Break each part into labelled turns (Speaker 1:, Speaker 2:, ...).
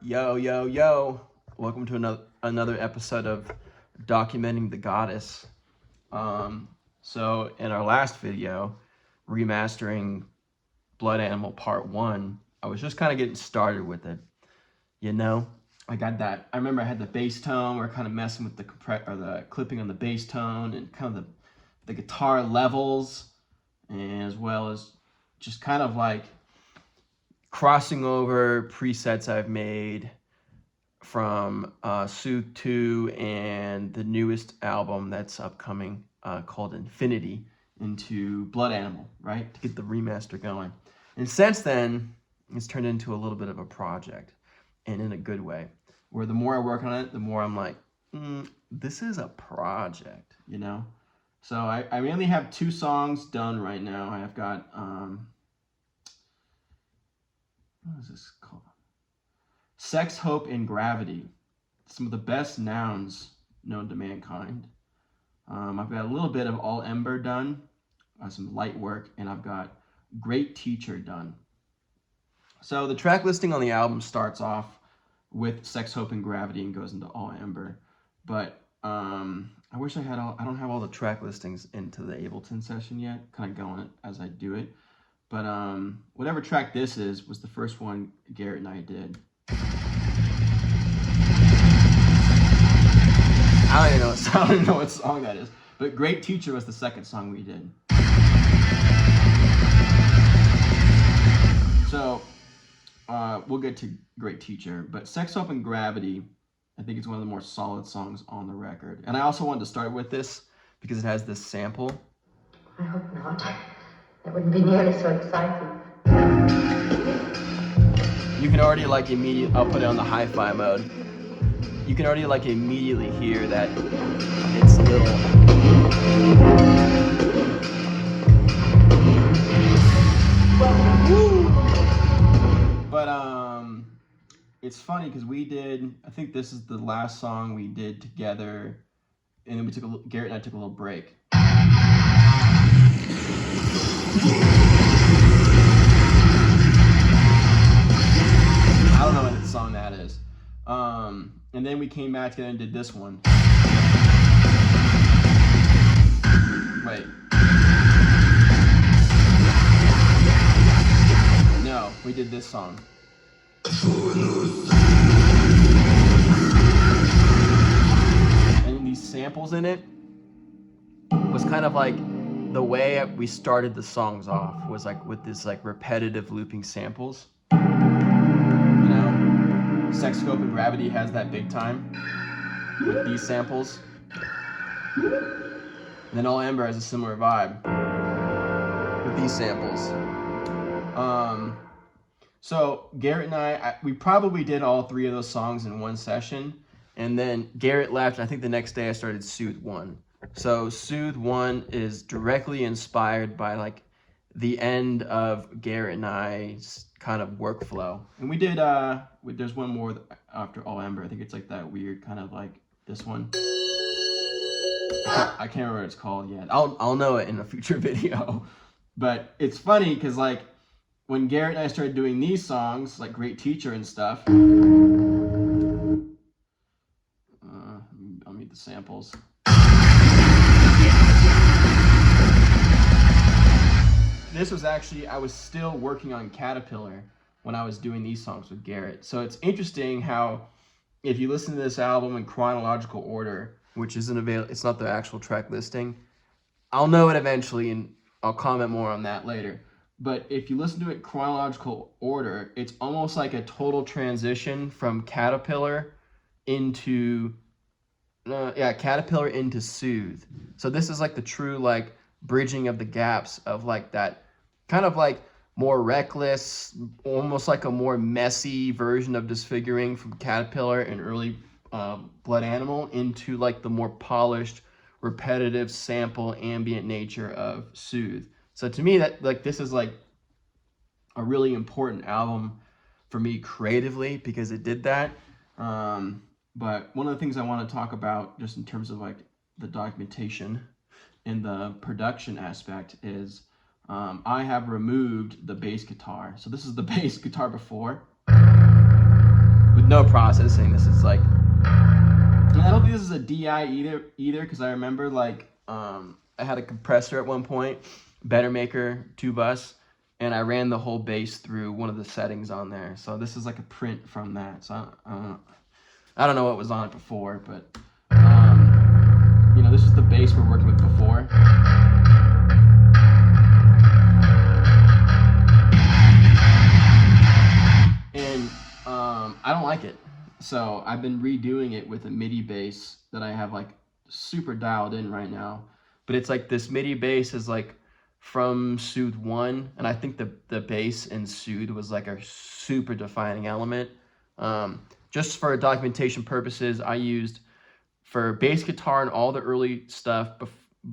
Speaker 1: Yo, yo, yo. Welcome to another episode of Documenting the Goddess. So in our last video, remastering Blood Animal Part 1, I was just kind of getting started with it. You know, I remember I had the bass tone. We were kind of messing with the clipping on the bass tone and kind of the guitar levels, and as well as just kind of like crossing over presets I've made from Soothe 2 and the newest album that's upcoming called Infinity into Blood Animal, right? To get the remaster going. And since then, it's turned into a little bit of a project, and in a good way, where the more I work on it, the more I'm like, this is a project, you know? So I mainly have 2 songs done right now. I've got, what is this called? Sex, Hope, and Gravity. Some of the best nouns known to mankind. I've got a little bit of All Ember done, some light work, and I've got Great Teacher done. So the track listing on the album starts off with Sex, Hope, and Gravity and goes into All Ember. But I wish I don't have all the track listings into the Ableton session yet, kind of going as I do it. But whatever track this is was the first one Garrett and I did. I don't even know what song that is. But Great Teacher was the second song we did. So we'll get to Great Teacher. But Sex, Hope, and Gravity, I think it's one of the more solid songs on the record. And I also wanted to start with this because it has this sample.
Speaker 2: I hope not. That wouldn't be nearly so exciting.
Speaker 1: You can already I'll put it on the hi-fi mode. You can already immediately hear that it's a little. But it's funny because I think this is the last song we did together, and then Garrett and I took a little break. I don't know what song that is. And then we came back together and did this one. Wait. No, we did this song. And these samples in it was kind of like the way we started the songs off, was like with this repetitive looping samples. You know, Sex, Scope, and Gravity has that big time with these samples. And then All Ember has a similar vibe with these samples. So Garrett and we probably did all 3 of those songs in one session. And then Garrett left, and I think the next day I started Soothe 1. So Soothe 1 is directly inspired by the end of Garrett and I's kind of workflow. And we did, there's one more after All Ember. I think it's that weird kind of this one. I can't remember what it's called yet. I'll know it in a future video. But it's funny because when Garrett and I started doing these songs, like Great Teacher and stuff, I'll mute the samples. This was actually, I was still working on Caterpillar when I was doing these songs with Garrett. So it's interesting how if you listen to this album in chronological order, which isn't available, it's not the actual track listing. I'll know it eventually and I'll comment more on that later. But if you listen to it in chronological order, it's almost like a total transition from Caterpillar into Caterpillar into Soothe. So this is the true bridging of the gaps of that kind of more reckless, almost a more messy version of Disfiguring from Caterpillar and early Blood Animal into the more polished, repetitive, sample, ambient nature of Soothe. So to me, that this is a really important album for me creatively because it did that. But one of the things I want to talk about just in terms of the documentation and the production aspect is I have removed the bass guitar. So this is the bass guitar before with no processing. This is like, and I don't think this is a DI either, because I remember like I had a compressor at one point, Better Maker 2-bus, and I ran the whole bass through one of the settings on there. So this is like a print from that. So I don't know what was on it before, but you know, this is the bass we're working with before. And I don't like it. So I've been redoing it with a MIDI bass that I have like super dialed in right now. But it's like this MIDI bass is like from Soothe 1, and I think the bass in Soothe was like a super defining element. Just for documentation purposes, I used, for bass guitar and all the early stuff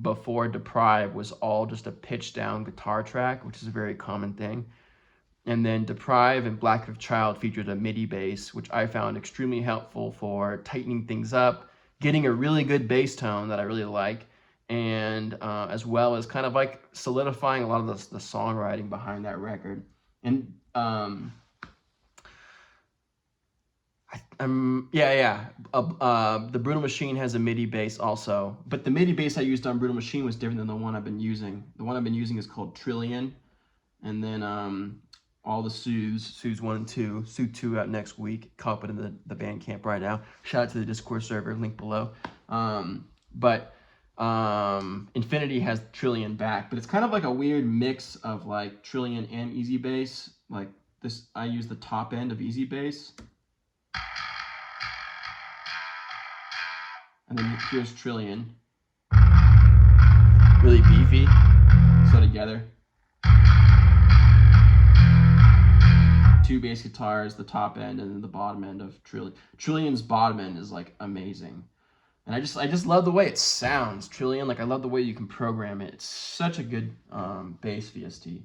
Speaker 1: before Deprive was all just a pitch down guitar track, which is a very common thing. And then Deprive and Black of Child featured a MIDI bass, which I found extremely helpful for tightening things up, getting a really good bass tone that I really like, and as well as kind of like solidifying a lot of the songwriting behind that record. And the Brutal Machine has a MIDI bass also, but the MIDI bass I used on Brutal Machine was different than the one I've been using. The one I've been using is called Trillion, and then all the Soothes 1 and 2, Soothe 2 out next week. Cop it in the Bandcamp right now. Shout out to the Discord server, link below. But Infinity has Trillion back, but it's kind of like a weird mix of like Trillion and Easy Bass. Like this, I use the top end of Easy Bass. And then here's Trillion. Really beefy. So together. 2 bass guitars, the top end, and then the bottom end of Trillion. Trillion's bottom end is like amazing. And I just love the way it sounds, Trillion. Like I love the way you can program it. It's such a good bass VST.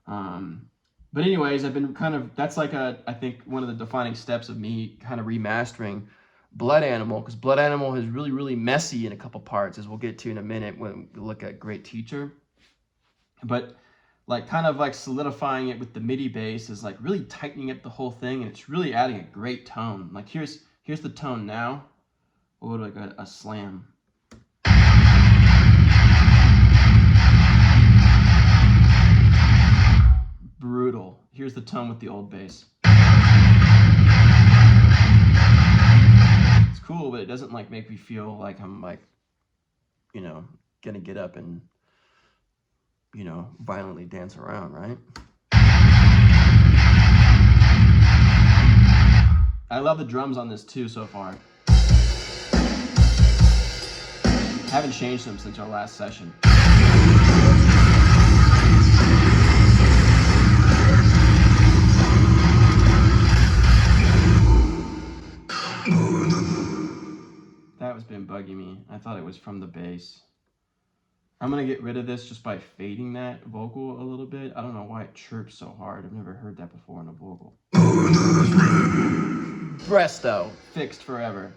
Speaker 1: But anyways, I've been kind of, that's like I think one of the defining steps of me kind of remastering Blood Animal, because Blood Animal is really, really messy in a couple parts, as we'll get to in a minute when we look at Great Teacher. But like kind of like solidifying it with the MIDI bass is like really tightening up the whole thing, and it's really adding a great tone. Like here's the tone now. We'll go to like a slam. Brutal. Here's the tone with the old bass. It's cool, but it doesn't like make me feel like I'm like, you know, gonna get up and, you know, violently dance around, right? I love the drums on this too so far. Haven't changed them since our last session. That was been bugging me. I thought it was from the bass. I'm gonna get rid of this just by fading that vocal a little bit. I don't know why it chirps so hard. I've never heard that before in a vocal. Presto, fixed forever.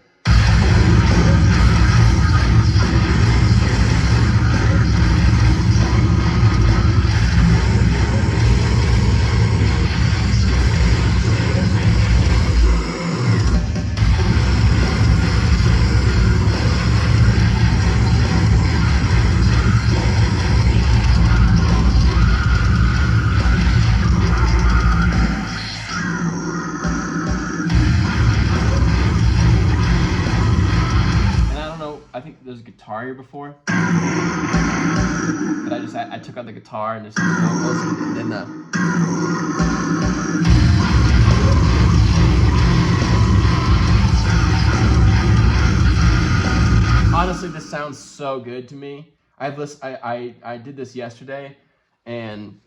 Speaker 1: Guitar here before, but I took out the guitar and just vocals, and then honestly, this sounds so good to me. I did this yesterday, and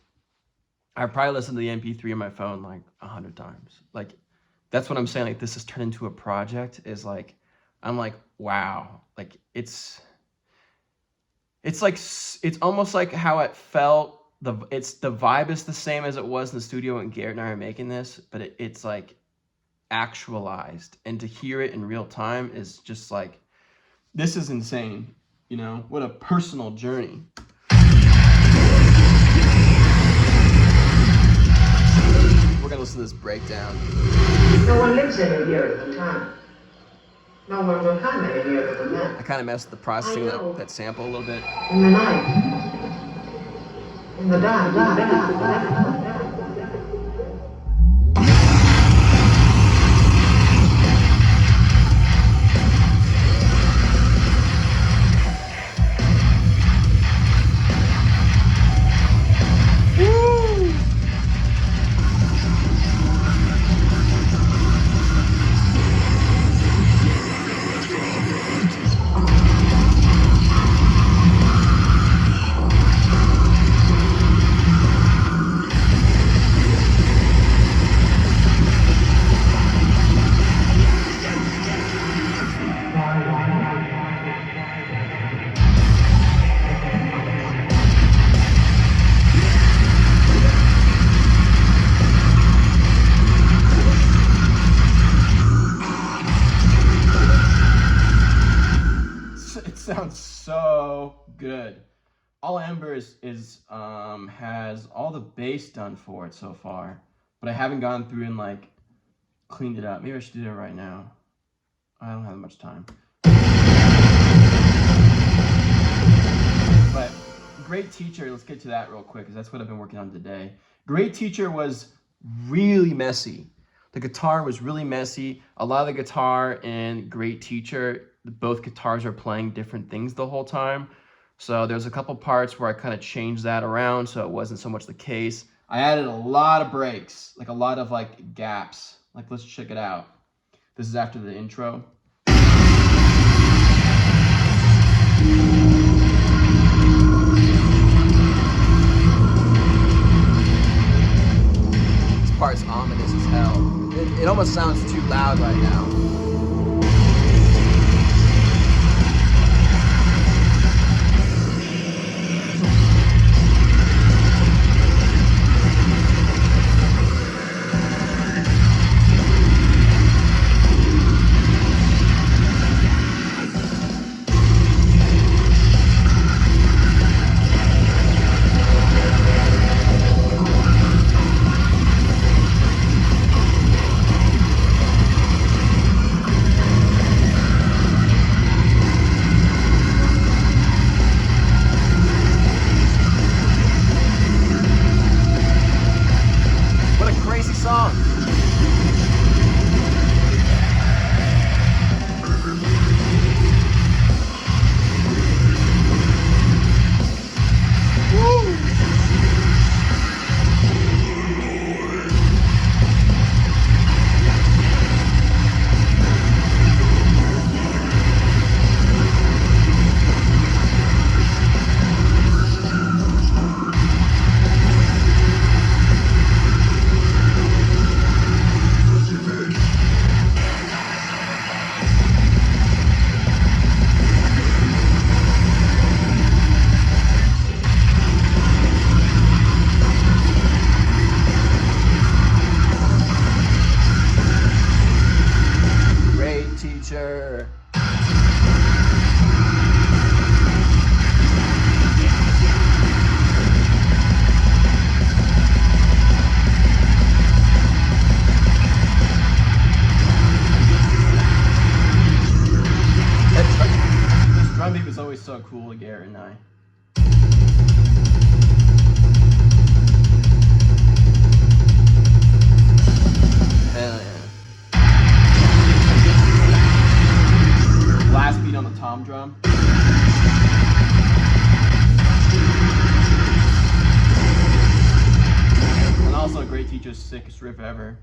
Speaker 1: I probably listened to the MP3 on my phone like 100 times. Like that's what I'm saying. Like this has turned into a project. Is like I'm like, wow. Like it's like, it's almost like how it felt. The vibe is the same as it was in the studio when Garrett and I are making this, but it's like actualized, and to hear it in real time is just like, this is insane. You know, what a personal journey. we're gonna listen to this breakdown.
Speaker 2: No one lives in here at the time. No one will come in here at the night.
Speaker 1: I kind of messed with the processing of that sample a little bit.
Speaker 2: In the night. In the dark.
Speaker 1: It sounds so good. All Ember is has all the bass done for it so far, but I haven't gone through and like cleaned it up. Maybe I should do that right now. I don't have much time. But Great Teacher, let's get to that real quick because that's what I've been working on today. Great Teacher was really messy. The guitar was really messy. A lot of the guitar in Great Teacher, both guitars are playing different things the whole time. So there's a couple parts where I kind of changed that around so it wasn't so much the case. I added a lot of breaks, like a lot of like gaps. Like let's check it out. This is after the intro. This part's ominous as hell. It almost sounds too loud right now. Teacher. This drum beat was always so cool to Garrett and I. Hell yeah. Last beat on the tom drum. And also Great Teacher's sickest riff ever.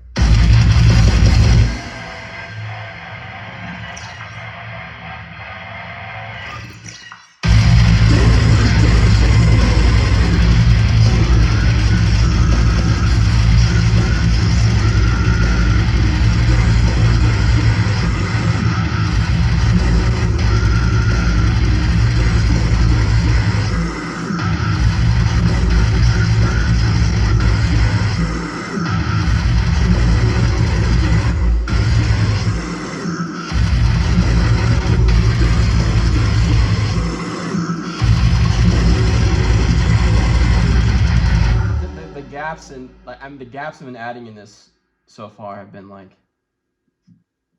Speaker 1: the gaps I've been adding in this so far have been like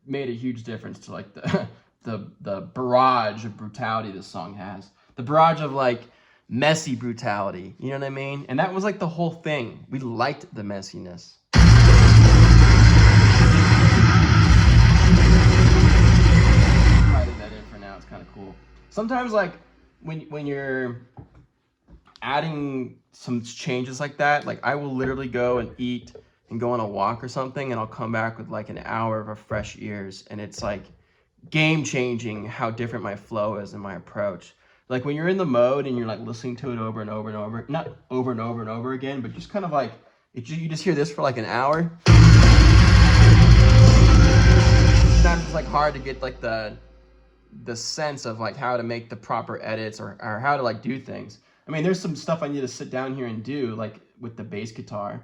Speaker 1: made a huge difference to like the barrage of brutality this song has. The barrage of like messy brutality, you know what I mean? And that was like the whole thing. We liked the messiness. I did that in for now. It's kind of cool. Sometimes like when you're adding some changes like that, like I will literally go and eat and go on a walk or something, and I'll come back with like an hour of fresh ears, and it's like game changing how different my flow is and my approach. Like when you're in the mode and you're like listening to it over and over and over, not over and over and over again, but just kind of like you just hear this for like an hour. Sometimes it's like hard to get like the sense of like how to make the proper edits or how to like do things. I mean, there's some stuff I need to sit down here and do, like with the bass guitar.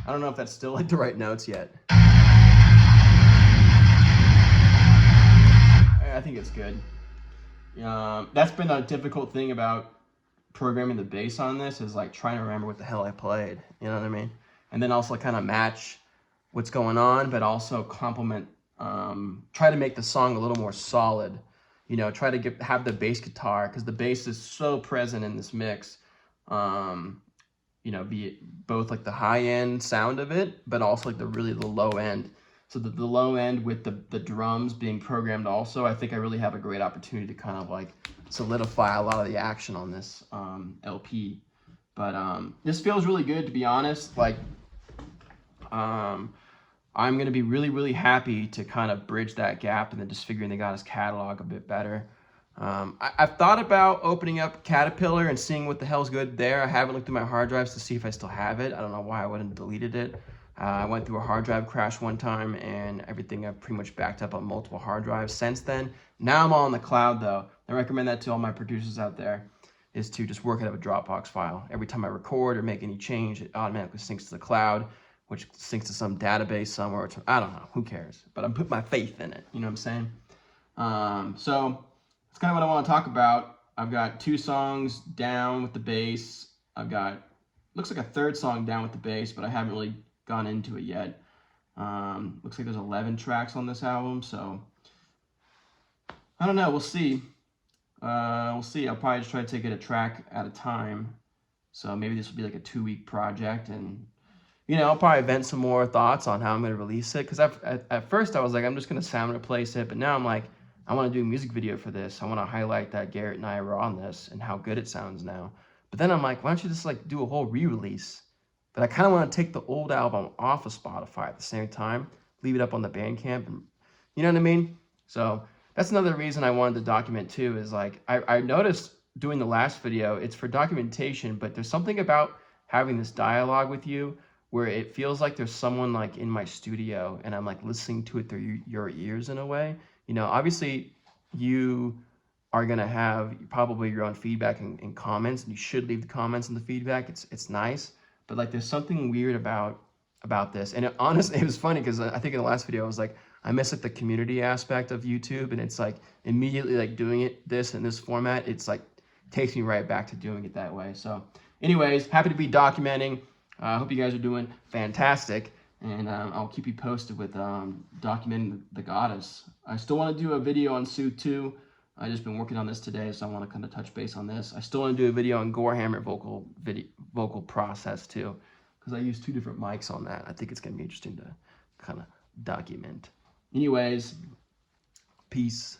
Speaker 1: I don't know if that's still like the right notes yet. I think it's good. That's been a difficult thing about programming the bass on this, is like trying to remember what the hell I played, you know what I mean? And then also kind of match what's going on, but also complement, try to make the song a little more solid, you know, try to have the bass guitar, because the bass is so present in this mix, you know, be it both like the high end sound of it, but also like the low end. So the low end with the drums being programmed also, I think I really have a great opportunity to kind of like solidify a lot of the action on this LP. But this feels really good, to be honest. Like I'm gonna be really happy to kind of bridge that gap and then Disfiguring the Goddess catalog a bit better. I've thought about opening up Caterpillar and seeing what the hell's good there. I haven't looked through my hard drives to see if I still have it. I don't know why I wouldn't have deleted it. I went through a hard drive crash one time, and everything I've pretty much backed up on multiple hard drives since then. Now I'm all in the cloud though. I recommend that to all my producers out there, is to just work out of a Dropbox file. Every time I record or make any change, it automatically syncs to the cloud, which syncs to some database somewhere. I don't know, who cares? But I'm putting my faith in it, you know what I'm saying? So that's kind of what I want to talk about. I've got 2 songs down with the bass. I've got, looks like a 3rd song down with the bass, but I haven't really gone into it yet. Looks like there's 11 tracks on this album, so I don't know, we'll see. We'll see. I'll probably just try to take it a track at a time. So maybe this will be like a 2-week project, and you know, I'll probably vent some more thoughts on how I'm gonna release it. Because at first I was like, I'm just gonna sound replace it, but now I'm like, I want to do a music video for this. I want to highlight that Garrett and I were on this and how good it sounds now. But then I'm like, why don't you just like do a whole re-release? But I kind of want to take the old album off of Spotify at the same time, leave it up on the Bandcamp, and you know what I mean? So that's another reason I wanted to document too, is like, I noticed doing the last video, it's for documentation, but there's something about having this dialogue with you where it feels like there's someone like in my studio and I'm like listening to it through your ears in a way. You know, obviously you are gonna have probably your own feedback and comments, and you should leave the comments and the feedback. It's nice, but like there's something weird about this. And honestly, it was funny because I think in the last video I was like, I miss like the community aspect of YouTube, and it's like immediately like doing this in this format, it's like takes me right back to doing it that way. So anyways, happy to be documenting. I hope you guys are doing fantastic, and I'll keep you posted with documenting the Goddess. I still want to do a video on Sue 2. I just been working on this today, so I want to kind of touch base on this. I still want to do a video on Gorehammer vocal process too, because I use 2 different mics on that. I think it's gonna be interesting to kind of document. Anyways, peace.